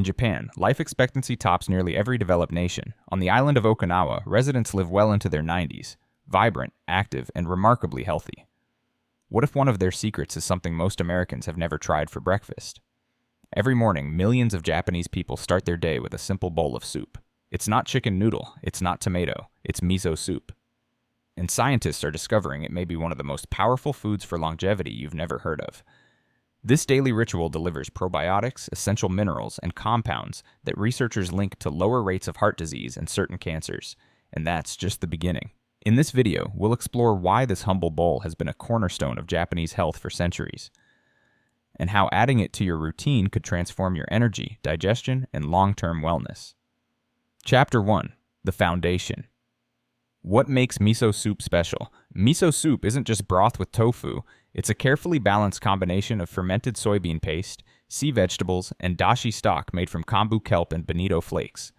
In Japan, life expectancy tops nearly every developed nation. On the island of Okinawa, residents live well into their 90s, vibrant, active, and remarkably healthy. What if one of their secrets is something most Americans have never tried for breakfast? Every morning, millions of Japanese people start their day with a simple bowl of soup. It's not chicken noodle, it's not tomato, it's miso soup. And scientists are discovering it may be one of the most powerful foods for longevity you've never heard of. This daily ritual delivers probiotics, essential minerals, and compounds that researchers link to lower rates of heart disease and certain cancers. And that's just the beginning. In this video, we'll explore why this humble bowl has been a cornerstone of Japanese health for centuries, and how adding it to your routine could transform your energy, digestion, and long-term wellness. Chapter 1. The Foundation. What makes miso soup special? Miso soup isn't just broth with tofu, it's a carefully balanced combination of fermented soybean paste, sea vegetables, and dashi stock made from kombu kelp and bonito flakes.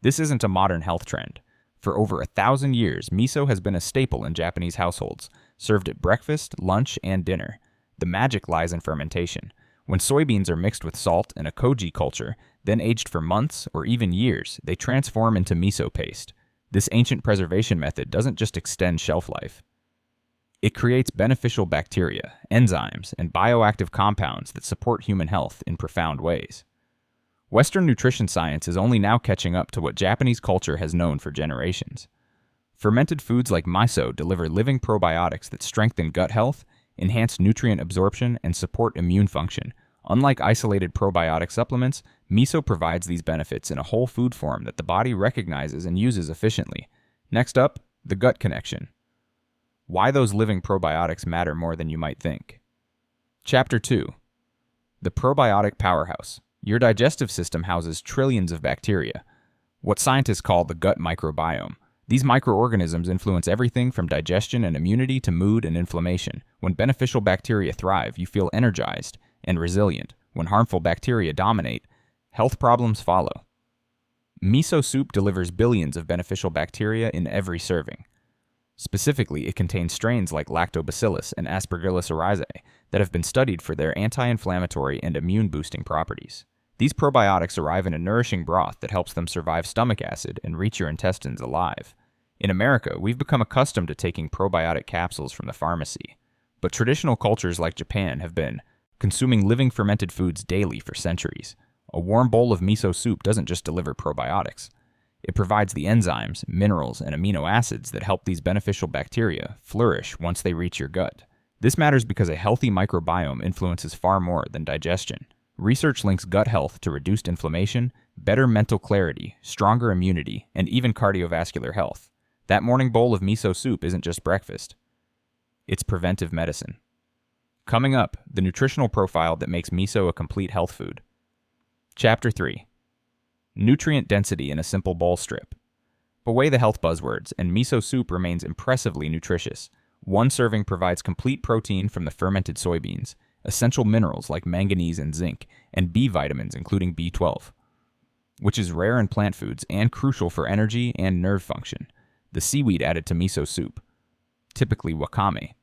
This isn't a modern health trend. For over 1,000 years, miso has been a staple in Japanese households, served at breakfast, lunch, and dinner. The magic lies in fermentation. When soybeans are mixed with salt in a koji culture, then aged for months or even years, they transform into miso paste. This ancient preservation method doesn't just extend shelf life. It creates beneficial bacteria, enzymes, and bioactive compounds that support human health in profound ways. Western nutrition science is only now catching up to what Japanese culture has known for generations. Fermented foods like miso deliver living probiotics that strengthen gut health, enhance nutrient absorption, and support immune function. Unlike isolated probiotic supplements, miso provides these benefits in a whole food form that the body recognizes and uses efficiently. Next up, the gut connection. Why those living probiotics matter more than you might think. Chapter 2. The probiotic powerhouse. Your digestive system houses trillions of bacteria, what scientists call the gut microbiome. These microorganisms influence everything from digestion and immunity to mood and inflammation. When beneficial bacteria thrive, you feel energized and resilient. When harmful bacteria dominate, health problems follow. Miso soup delivers billions of beneficial bacteria in every serving. Specifically, it contains strains like Lactobacillus and Aspergillus oryzae that have been studied for their anti-inflammatory and immune-boosting properties. These probiotics arrive in a nourishing broth that helps them survive stomach acid and reach your intestines alive. In America, we've become accustomed to taking probiotic capsules from the pharmacy, but traditional cultures like Japan have been consuming living fermented foods daily for centuries. A warm bowl of miso soup doesn't just deliver probiotics. It provides the enzymes, minerals, and amino acids that help these beneficial bacteria flourish once they reach your gut. This matters because a healthy microbiome influences far more than digestion. Research links gut health to reduced inflammation, better mental clarity, stronger immunity, and even cardiovascular health. That morning bowl of miso soup isn't just breakfast. It's preventive medicine. Coming up, the nutritional profile that makes miso a complete health food. Chapter 3. Nutrient density in a simple bowl strip. Beway the health buzzwords, and miso soup remains impressively nutritious. One serving provides complete protein from the fermented soybeans, essential minerals like manganese and zinc, and B vitamins including B12, which is rare in plant foods and crucial for energy and nerve function. The seaweed added to miso soup, typically wakame,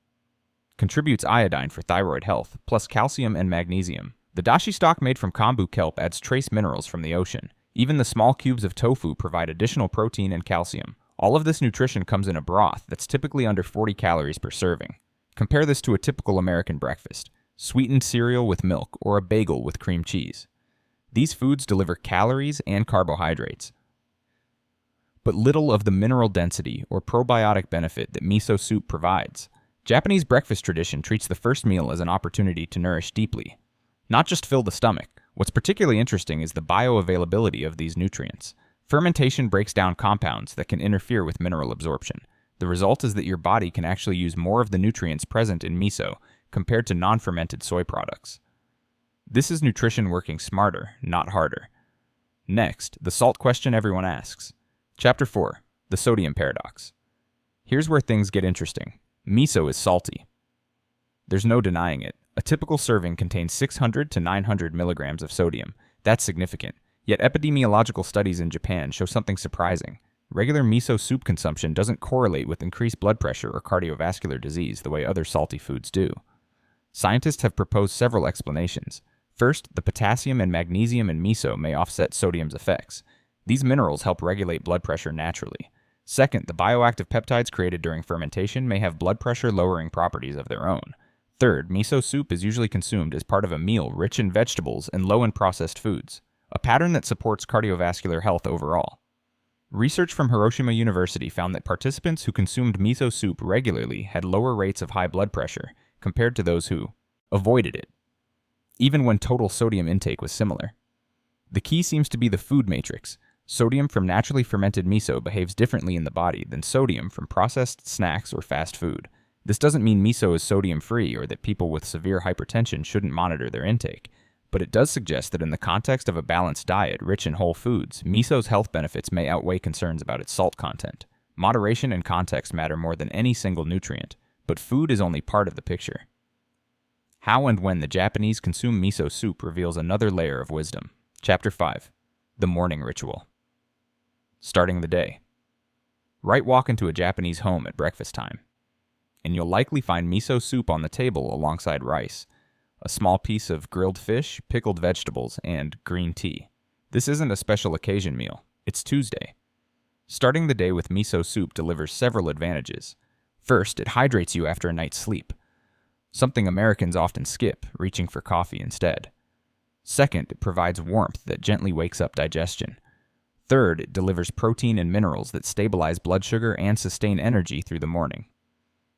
contributes iodine for thyroid health, plus calcium and magnesium. The dashi stock made from kombu kelp adds trace minerals from the ocean. Even the small cubes of tofu provide additional protein and calcium. All of this nutrition comes in a broth that's typically under 40 calories per serving. Compare this to a typical American breakfast: sweetened cereal with milk or a bagel with cream cheese. These foods deliver calories and carbohydrates, but little of the mineral density or probiotic benefit that miso soup provides. Japanese breakfast tradition treats the first meal as an opportunity to nourish deeply, not just fill the stomach. What's particularly interesting is the bioavailability of these nutrients. Fermentation breaks down compounds that can interfere with mineral absorption. The result is that your body can actually use more of the nutrients present in miso compared to non-fermented soy products. This is nutrition working smarter, not harder. Next, the salt question everyone asks. Chapter 4. The sodium paradox. Here's where things get interesting. Miso is salty. There's no denying it. A typical serving contains 600 to 900 milligrams of sodium. That's significant. Yet epidemiological studies in Japan show something surprising. Regular miso soup consumption doesn't correlate with increased blood pressure or cardiovascular disease the way other salty foods do. Scientists have proposed several explanations. First, the potassium and magnesium in miso may offset sodium's effects. These minerals help regulate blood pressure naturally. Second, the bioactive peptides created during fermentation may have blood pressure-lowering properties of their own. Third, miso soup is usually consumed as part of a meal rich in vegetables and low in processed foods, a pattern that supports cardiovascular health overall. Research from Hiroshima University found that participants who consumed miso soup regularly had lower rates of high blood pressure compared to those who avoided it, even when total sodium intake was similar. The key seems to be the food matrix. Sodium from naturally fermented miso behaves differently in the body than sodium from processed snacks or fast food. This doesn't mean miso is sodium-free or that people with severe hypertension shouldn't monitor their intake, but it does suggest that in the context of a balanced diet rich in whole foods, miso's health benefits may outweigh concerns about its salt content. Moderation and context matter more than any single nutrient, but food is only part of the picture. How and when the Japanese consume miso soup reveals another layer of wisdom. Chapter 5. The Morning Ritual. Starting the day. Walk into a Japanese home at breakfast time, and you'll likely find miso soup on the table alongside rice, a small piece of grilled fish, pickled vegetables, and green tea. This isn't a special occasion meal. It's Tuesday. Starting the day with miso soup delivers several advantages. First, it hydrates you after a night's sleep, something Americans often skip, reaching for coffee instead. Second, it provides warmth that gently wakes up digestion. Third, it delivers protein and minerals that stabilize blood sugar and sustain energy through the morning.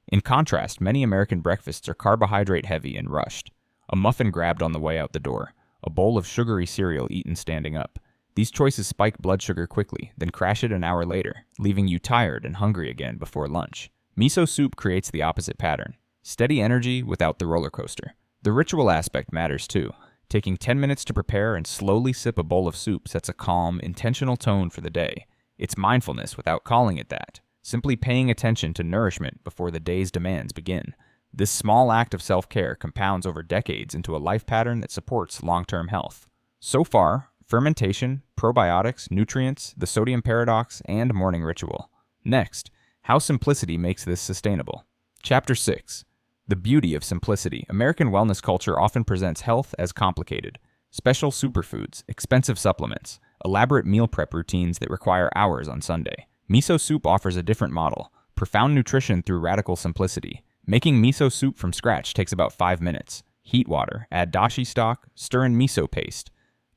In contrast, many American breakfasts are carbohydrate-heavy and rushed. A muffin grabbed on the way out the door, a bowl of sugary cereal eaten standing up. These choices spike blood sugar quickly, then crash it an hour later, leaving you tired and hungry again before lunch. Miso soup creates the opposite pattern. Steady energy without the roller coaster. The ritual aspect matters too. Taking 10 minutes to prepare and slowly sip a bowl of soup sets a calm, intentional tone for the day. It's mindfulness without calling it that, simply paying attention to nourishment before the day's demands begin. This small act of self-care compounds over decades into a life pattern that supports long-term health. So far, fermentation, probiotics, nutrients, the sodium paradox, and morning ritual. Next, how simplicity makes this sustainable. Chapter 6. The beauty of simplicity. American wellness culture often presents health as complicated. Special superfoods, expensive supplements, elaborate meal prep routines that require hours on Sunday. Miso soup offers a different model. Profound nutrition through radical simplicity. Making miso soup from scratch takes about 5 minutes. Heat water, add dashi stock, stir in miso paste.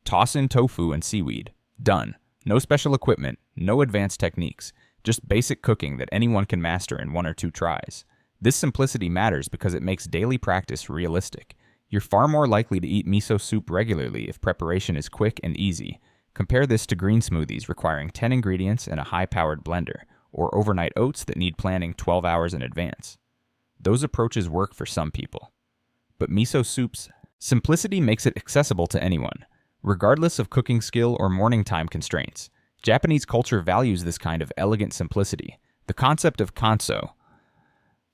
Toss in tofu and seaweed. Done. No special equipment, no advanced techniques. Just basic cooking that anyone can master in 1 or 2 tries. This simplicity matters because it makes daily practice realistic. You're far more likely to eat miso soup regularly if preparation is quick and easy. Compare this to green smoothies requiring 10 ingredients and a high-powered blender, or overnight oats that need planning 12 hours in advance. Those approaches work for some people. But miso soup's simplicity makes it accessible to anyone, regardless of cooking skill or morning time constraints. Japanese culture values this kind of elegant simplicity. The concept of kanso,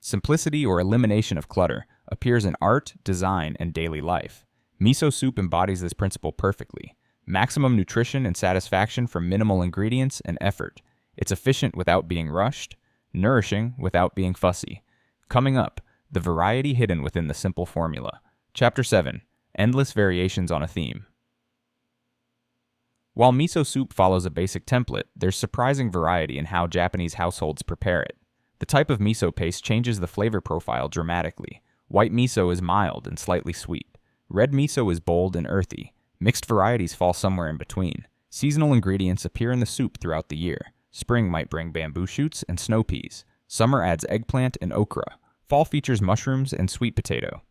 simplicity or elimination of clutter, appears in art, design, and daily life. Miso soup embodies this principle perfectly. Maximum nutrition and satisfaction from minimal ingredients and effort. It's efficient without being rushed, nourishing without being fussy. Coming up, the variety hidden within the simple formula. Chapter 7. Endless variations on a theme. While miso soup follows a basic template, there's surprising variety in how Japanese households prepare it. The type of miso paste changes the flavor profile dramatically. White miso is mild and slightly sweet. Red miso is bold and earthy. Mixed varieties fall somewhere in between. Seasonal ingredients appear in the soup throughout the year. Spring might bring bamboo shoots and snow peas. Summer adds eggplant and okra. Fall features mushrooms and sweet potato.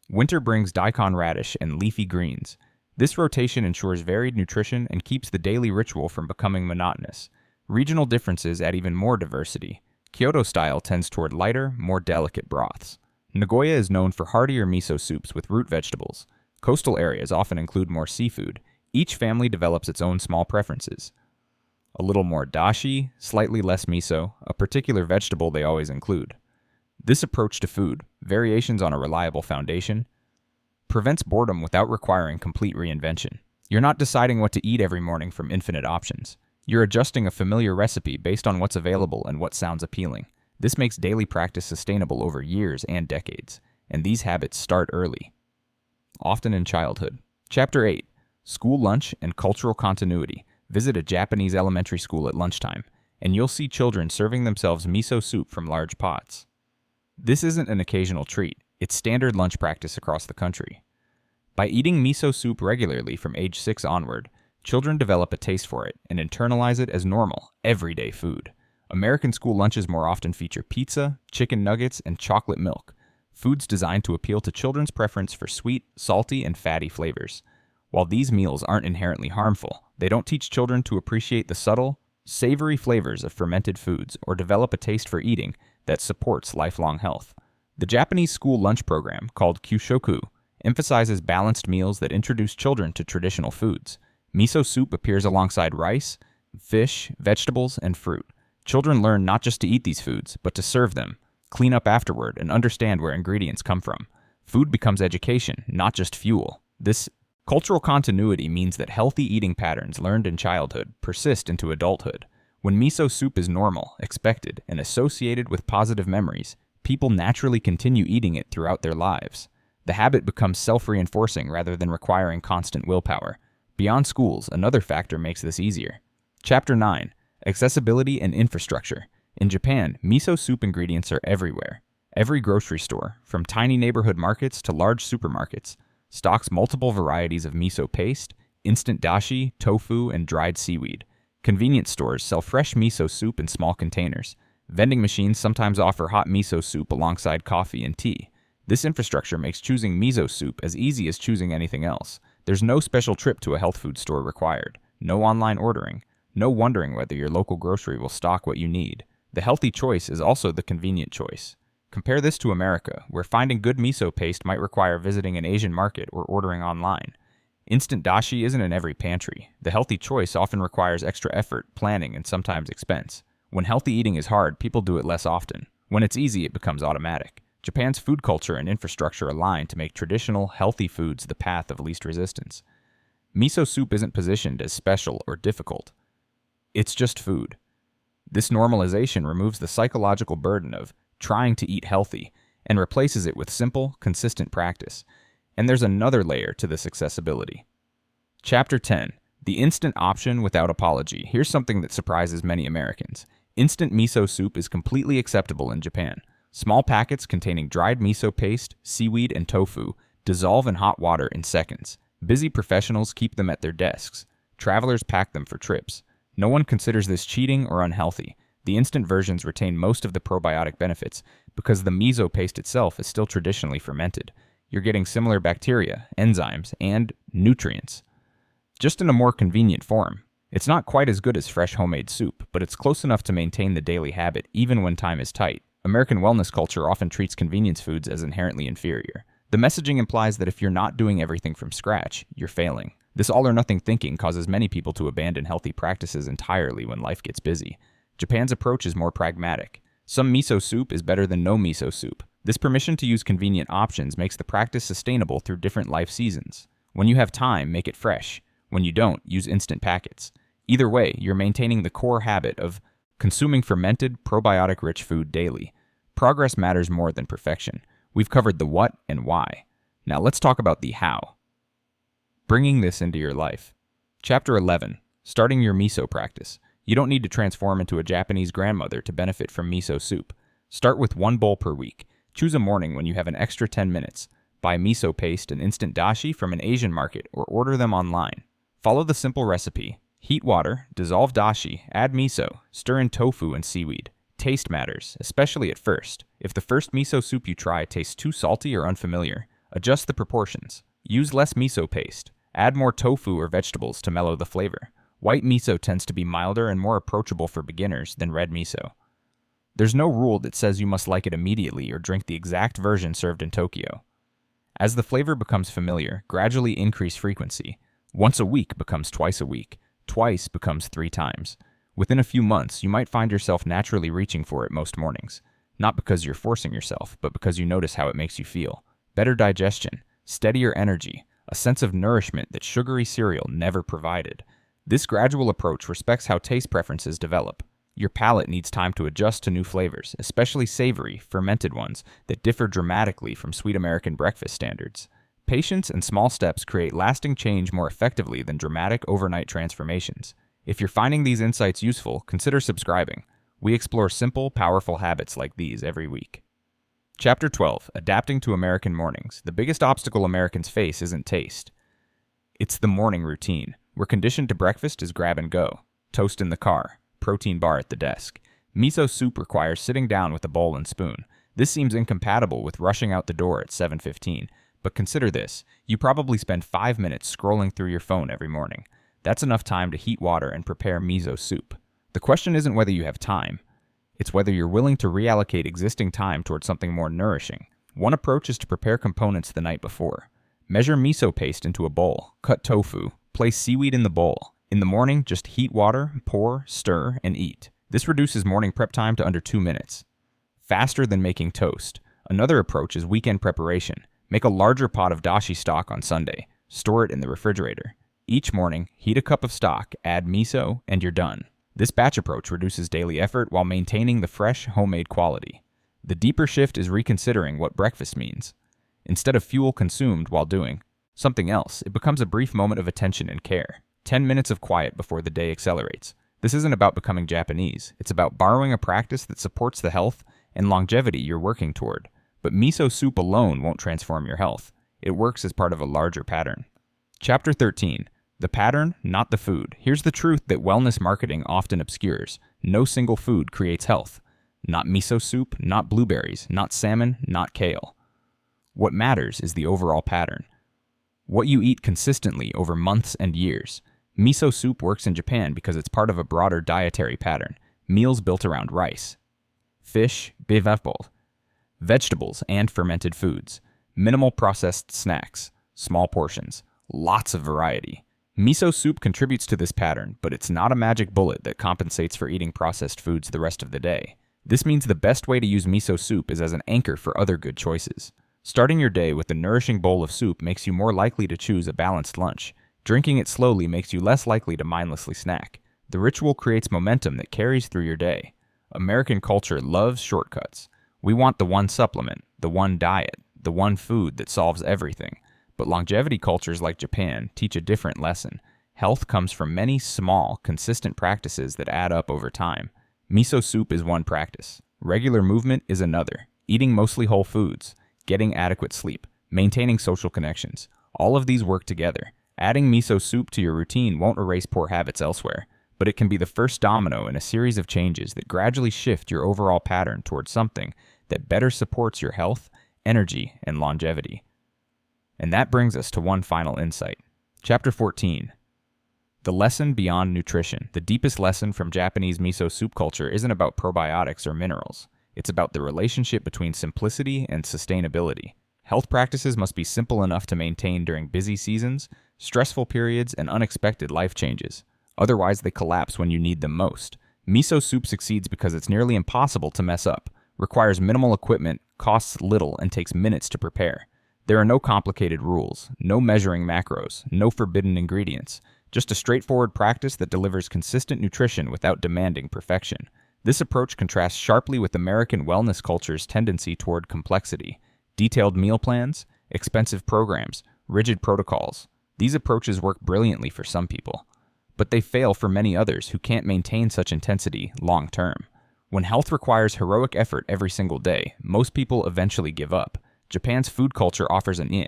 Winter brings daikon radish and leafy greens. This rotation ensures varied nutrition and keeps the daily ritual from becoming monotonous. Regional differences add even more diversity. Kyoto style tends toward lighter, more delicate broths. Nagoya is known for heartier miso soups with root vegetables. Coastal areas often include more seafood. Each family develops its own small preferences. A little more dashi, slightly less miso, a particular vegetable they always include. This approach to food, variations on a reliable foundation, prevents boredom without requiring complete reinvention. You're not deciding what to eat every morning from infinite options. You're adjusting a familiar recipe based on what's available and what sounds appealing. This makes daily practice sustainable over years and decades, and these habits start early, often in childhood. Chapter 8. School Lunch and Cultural Continuity. Visit a Japanese elementary school at lunchtime, and you'll see children serving themselves miso soup from large pots. This isn't an occasional treat, it's standard lunch practice across the country. By eating miso soup regularly from age 6 onward, children develop a taste for it and internalize it as normal, everyday food. American school lunches more often feature pizza, chicken nuggets, and chocolate milk, foods designed to appeal to children's preference for sweet, salty, and fatty flavors. While these meals aren't inherently harmful, they don't teach children to appreciate the subtle, savory flavors of fermented foods or develop a taste for eating that supports lifelong health. The Japanese school lunch program, called Kyushoku, emphasizes balanced meals that introduce children to traditional foods. Miso soup appears alongside rice, fish, vegetables, and fruit. Children learn not just to eat these foods, but to serve them, clean up afterward, and understand where ingredients come from. Food becomes education, not just fuel. This cultural continuity means that healthy eating patterns learned in childhood persist into adulthood. When miso soup is normal, expected, and associated with positive memories, people naturally continue eating it throughout their lives. The habit becomes self-reinforcing rather than requiring constant willpower. Beyond schools, another factor makes this easier. Chapter 9. Accessibility and Infrastructure. In Japan, miso soup ingredients are everywhere. Every grocery store, from tiny neighborhood markets to large supermarkets, stocks multiple varieties of miso paste, instant dashi, tofu, and dried seaweed. Convenience stores sell fresh miso soup in small containers. Vending machines sometimes offer hot miso soup alongside coffee and tea. This infrastructure makes choosing miso soup as easy as choosing anything else. There's no special trip to a health food store required, no online ordering, no wondering whether your local grocery will stock what you need. The healthy choice is also the convenient choice. Compare this to America, where finding good miso paste might require visiting an Asian market or ordering online. Instant dashi isn't in every pantry. The healthy choice often requires extra effort, planning, and sometimes expense. When healthy eating is hard, people do it less often. When it's easy, it becomes automatic. Japan's food culture and infrastructure align to make traditional, healthy foods the path of least resistance. Miso soup isn't positioned as special or difficult. It's just food. This normalization removes the psychological burden of trying to eat healthy and replaces it with simple, consistent practice. And there's another layer to this accessibility. Chapter 10. The instant option without apology. Here's something that surprises many Americans. Instant miso soup is completely acceptable in Japan. Small packets containing dried miso paste, seaweed, and tofu dissolve in hot water in seconds. Busy professionals keep them at their desks. Travelers pack them for trips. No one considers this cheating or unhealthy. The instant versions retain most of the probiotic benefits because the miso paste itself is still traditionally fermented. You're getting similar bacteria, enzymes, and nutrients, just in a more convenient form. It's not quite as good as fresh homemade soup, but it's close enough to maintain the daily habit even when time is tight. American wellness culture often treats convenience foods as inherently inferior. The messaging implies that if you're not doing everything from scratch, you're failing. This all-or-nothing thinking causes many people to abandon healthy practices entirely when life gets busy. Japan's approach is more pragmatic. Some miso soup is better than no miso soup. This permission to use convenient options makes the practice sustainable through different life seasons. When you have time, make it fresh. When you don't, use instant packets. Either way, you're maintaining the core habit of consuming fermented, probiotic-rich food daily. Progress matters more than perfection. We've covered the what and why. Now let's talk about the how. Bringing this into your life. Chapter 11. Starting your miso practice. You don't need to transform into a Japanese grandmother to benefit from miso soup. Start with 1 bowl per week. Choose a morning when you have an extra 10 minutes. Buy miso paste and instant dashi from an Asian market or order them online. Follow the simple recipe. Heat water, dissolve dashi, add miso, stir in tofu and seaweed. Taste matters, especially at first. If the first miso soup you try tastes too salty or unfamiliar, adjust the proportions. Use less miso paste. Add more tofu or vegetables to mellow the flavor. White miso tends to be milder and more approachable for beginners than red miso. There's no rule that says you must like it immediately or drink the exact version served in Tokyo. As the flavor becomes familiar, gradually increase frequency. Once a week becomes twice a week. Twice becomes 3 times. Within a few months, you might find yourself naturally reaching for it most mornings. Not because you're forcing yourself, but because you notice how it makes you feel. Better digestion, steadier energy, a sense of nourishment that sugary cereal never provided. This gradual approach respects how taste preferences develop. Your palate needs time to adjust to new flavors, especially savory, fermented ones that differ dramatically from sweet American breakfast standards. Patience and small steps create lasting change more effectively than dramatic overnight transformations. If you're finding these insights useful, consider subscribing. We explore simple, powerful habits like these every week. Chapter 12, Adapting to American Mornings. The biggest obstacle Americans face isn't taste. It's the morning routine. We're conditioned to breakfast is grab and go. Toast in the car. Protein bar at the desk. Miso soup requires sitting down with a bowl and spoon. This seems incompatible with rushing out the door at 7:15. But consider this. You probably spend 5 minutes scrolling through your phone every morning. That's enough time to heat water and prepare miso soup. The question isn't whether you have time. It's whether you're willing to reallocate existing time towards something more nourishing. One approach is to prepare components the night before. Measure miso paste into a bowl, cut tofu, place seaweed in the bowl. In the morning, just heat water, pour, stir, and eat. This reduces morning prep time to under 2 minutes. Faster than making toast. Another approach is weekend preparation. Make a larger pot of dashi stock on Sunday. Store it in the refrigerator. Each morning, heat a cup of stock, add miso, and you're done. This batch approach reduces daily effort while maintaining the fresh, homemade quality. The deeper shift is reconsidering what breakfast means. Instead of fuel consumed while doing something else, it becomes a brief moment of attention and care. 10 minutes of quiet before the day accelerates. This isn't about becoming Japanese. It's about borrowing a practice that supports the health and longevity you're working toward. But miso soup alone won't transform your health. It works as part of a larger pattern. Chapter 13. The pattern, not the food. Here's the truth that wellness marketing often obscures. No single food creates health. Not miso soup, not blueberries, not salmon, not kale. What matters is the overall pattern. What you eat consistently over months and years. Miso soup works in Japan because it's part of a broader dietary pattern. Meals built around rice, fish, biveapple, vegetables, and fermented foods. Minimal processed snacks, small portions, lots of variety. Miso soup contributes to this pattern, but it's not a magic bullet that compensates for eating processed foods the rest of the day. This means the best way to use miso soup is as an anchor for other good choices. Starting your day with a nourishing bowl of soup makes you more likely to choose a balanced lunch. Drinking it slowly makes you less likely to mindlessly snack. The ritual creates momentum that carries through your day. American culture loves shortcuts. We want the one supplement, the one diet, the one food that solves everything. But longevity cultures like Japan teach a different lesson. Health comes from many small, consistent practices that add up over time. Miso soup is one practice. Regular movement is another. Eating mostly whole foods, getting adequate sleep, maintaining social connections. All of these work together. Adding miso soup to your routine won't erase poor habits elsewhere, but it can be the first domino in a series of changes that gradually shift your overall pattern towards something that better supports your health, energy, and longevity. And that brings us to one final insight. Chapter 14. The lesson beyond nutrition. The deepest lesson from Japanese miso soup culture isn't about probiotics or minerals. It's about the relationship between simplicity and sustainability. Health practices must be simple enough to maintain during busy seasons, stressful periods, and unexpected life changes. Otherwise, they collapse when you need them most. Miso soup succeeds because it's nearly impossible to mess up, requires minimal equipment, costs little, and takes minutes to prepare. There are no complicated rules, no measuring macros, no forbidden ingredients, just a straightforward practice that delivers consistent nutrition without demanding perfection. This approach contrasts sharply with American wellness culture's tendency toward complexity. Detailed meal plans, expensive programs, rigid protocols. These approaches work brilliantly for some people, but they fail for many others who can't maintain such intensity long term. When health requires heroic effort every single day, most people eventually give up. Japan's food culture offers an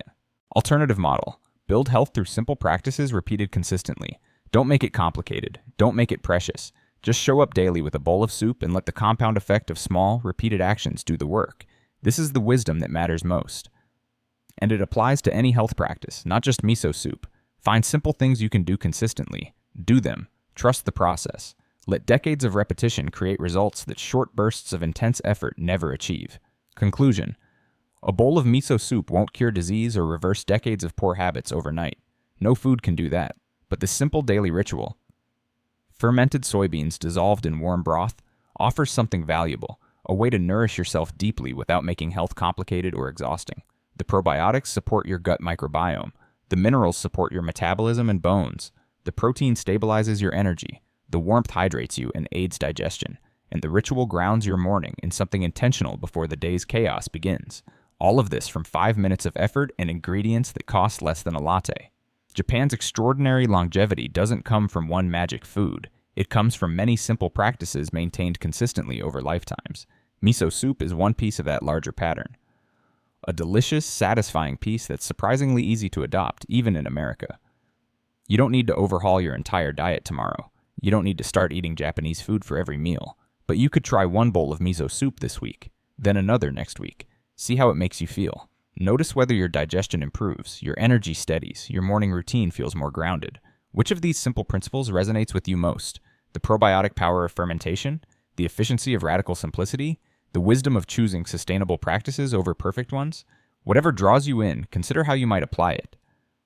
alternative model. Build health through simple practices repeated consistently. Don't make it complicated. Don't make it precious. Just show up daily with a bowl of soup and let the compound effect of small, repeated actions do the work. This is the wisdom that matters most. And it applies to any health practice, not just miso soup. Find simple things you can do consistently. Do them. Trust the process. Let decades of repetition create results that short bursts of intense effort never achieve. Conclusion. A bowl of miso soup won't cure disease or reverse decades of poor habits overnight. No food can do that. But this simple daily ritual, fermented soybeans dissolved in warm broth, offers something valuable, a way to nourish yourself deeply without making health complicated or exhausting. The probiotics support your gut microbiome. The minerals support your metabolism and bones. The protein stabilizes your energy. The warmth hydrates you and aids digestion. And the ritual grounds your morning in something intentional before the day's chaos begins. All of this from 5 minutes of effort and ingredients that cost less than a latte. Japan's extraordinary longevity doesn't come from one magic food. It comes from many simple practices maintained consistently over lifetimes. Miso soup is one piece of that larger pattern. A delicious, satisfying piece that's surprisingly easy to adopt, even in America. You don't need to overhaul your entire diet tomorrow. You don't need to start eating Japanese food for every meal. But you could try one bowl of miso soup this week, then another next week. See how it makes you feel. Notice whether your digestion improves, your energy steadies, your morning routine feels more grounded. Which of these simple principles resonates with you most? The probiotic power of fermentation? The efficiency of radical simplicity? The wisdom of choosing sustainable practices over perfect ones? Whatever draws you in, consider how you might apply it.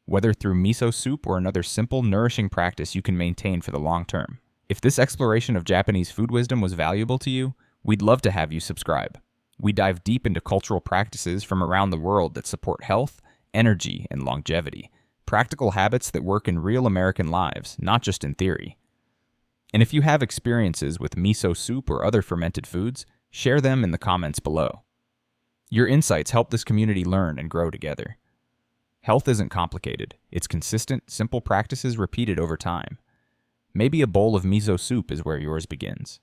Whether through miso soup or another simple, nourishing practice you can maintain for the long term. If this exploration of Japanese food wisdom was valuable to you, we'd love to have you subscribe. We dive deep into cultural practices from around the world that support health, energy, and longevity. Practical habits that work in real American lives, not just in theory. And if you have experiences with miso soup or other fermented foods, share them in the comments below. Your insights help this community learn and grow together. Health isn't complicated. It's consistent, simple practices repeated over time. Maybe a bowl of miso soup is where yours begins.